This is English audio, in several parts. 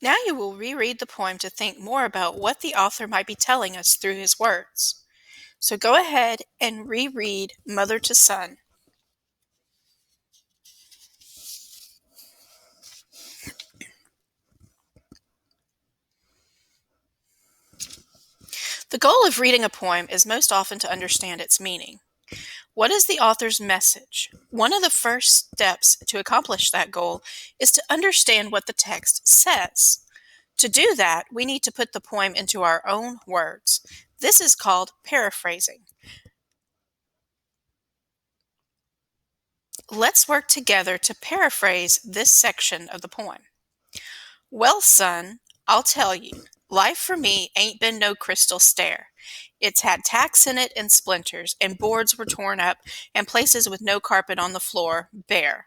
Now you will reread the poem to think more about what the author might be telling us through his words. So go ahead and reread Mother to Son. The goal of reading a poem is most often to understand its meaning. What is the author's message? One of the first steps to accomplish that goal is to understand what the text says. To do that, we need to put the poem into our own words. This is called paraphrasing. Let's work together to paraphrase this section of the poem. Well, son, I'll tell you, life for me ain't been no crystal stair. It's had tacks in it and splinters, and boards were torn up, and places with no carpet on the floor bare.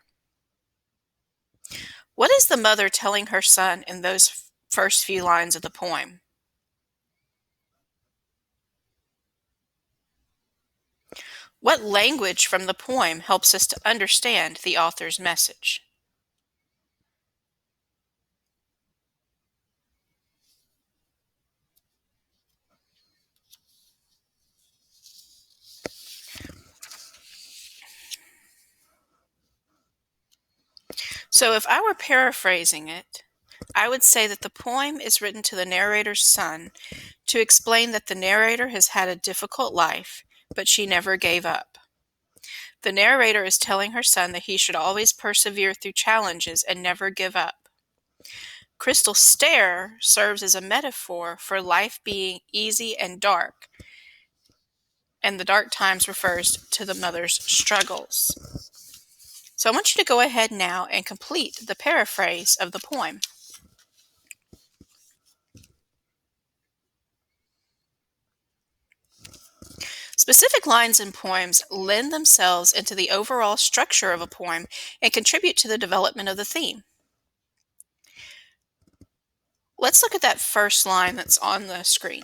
What is the mother telling her son in those first few lines of the poem? What language from the poem helps us to understand the author's message? So if I were paraphrasing it, I would say that the poem is written to the narrator's son to explain that the narrator has had a difficult life, but she never gave up. The narrator is telling her son that he should always persevere through challenges and never give up. Crystal Stair serves as a metaphor for life being easy and dark, and the dark times refers to the mother's struggles. So I want you to go ahead now and complete the paraphrase of the poem. Specific lines in poems lend themselves into the overall structure of a poem and contribute to the development of the theme. Let's look at that first line that's on the screen.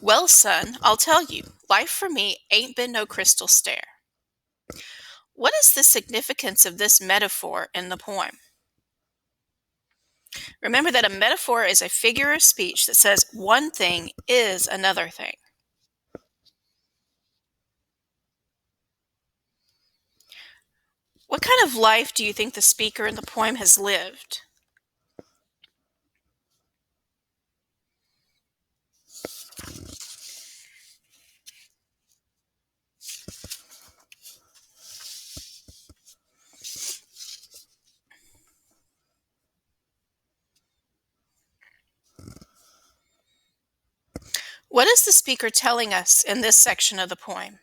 Well, son, I'll tell you, life for me ain't been no crystal stair. What is the significance of this metaphor in the poem? Remember that a metaphor is a figure of speech that says one thing is another thing. What kind of life do you think the speaker in the poem has lived? What is the speaker telling us in this section of the poem?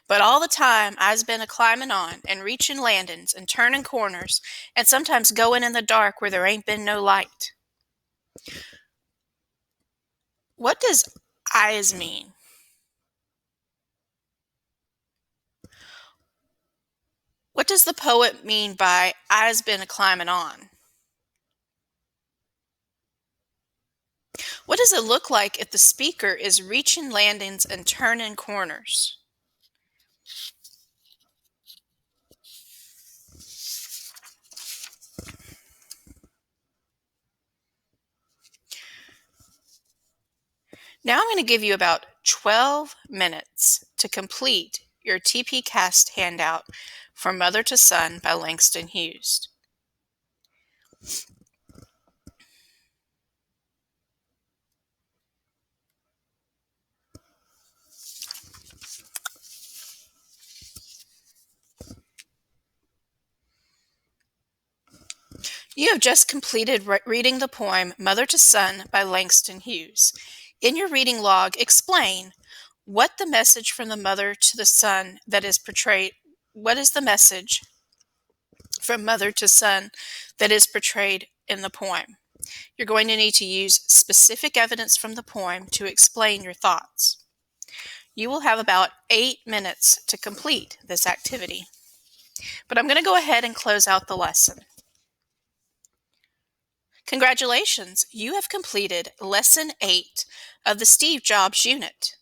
But all the time I's been a climbing on and reaching landings and turning corners and sometimes going in the dark where there ain't been no light. What does I's mean? What does the poet mean by I's been a climbing on? What does it look like if the speaker is reaching landings and turning corners? Now I'm going to give you about 12 minutes to complete your TP Cast handout from Mother to Son by Langston Hughes. You have just completed reading the poem Mother to Son by Langston Hughes. In your reading log, explain what the message from the mother to the son that is portrayed. What is the message from mother to son that is portrayed in the poem? You're going to need to use specific evidence from the poem to explain your thoughts. You will have about 8 minutes to complete this activity. But I'm going to go ahead and close out the lesson. Congratulations, you have completed Lesson 8 of the Steve Jobs unit.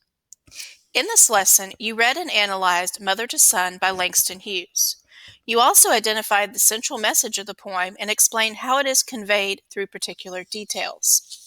In this lesson, you read and analyzed Mother to Son by Langston Hughes. You also identified the central message of the poem and explained how it is conveyed through particular details.